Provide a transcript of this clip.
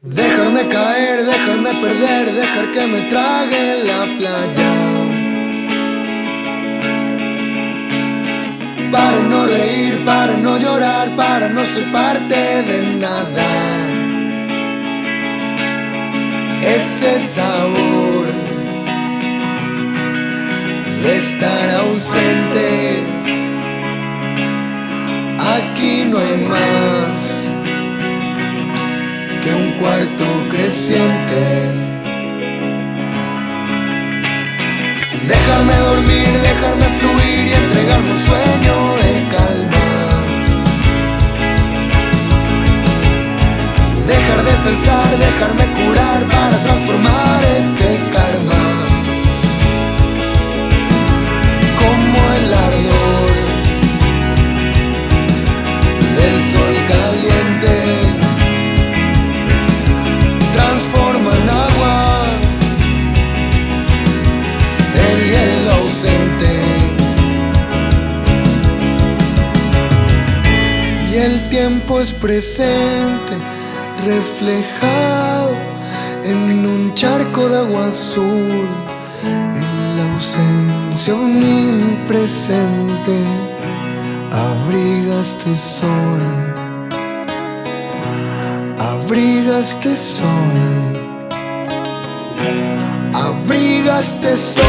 Dejarme caer, dejarme perder, dejar que me trague la playa. Para no reír, para no llorar, para no ser parte de nada. Ese sabor de estar ausente, aquí no hay más que un cuarto creciente. Dejarme dormir, dejarme fluir y entregarme un sueño de calma. Dejar de pensar, dejarme curar para transformar este karma. Como el ardor del sol caliente transforma en agua el hielo ausente. Y el tiempo es presente, reflejado en un charco de agua azul. En la ausencia omnipresente abriga este sol, abriga este sol, abriga este sol.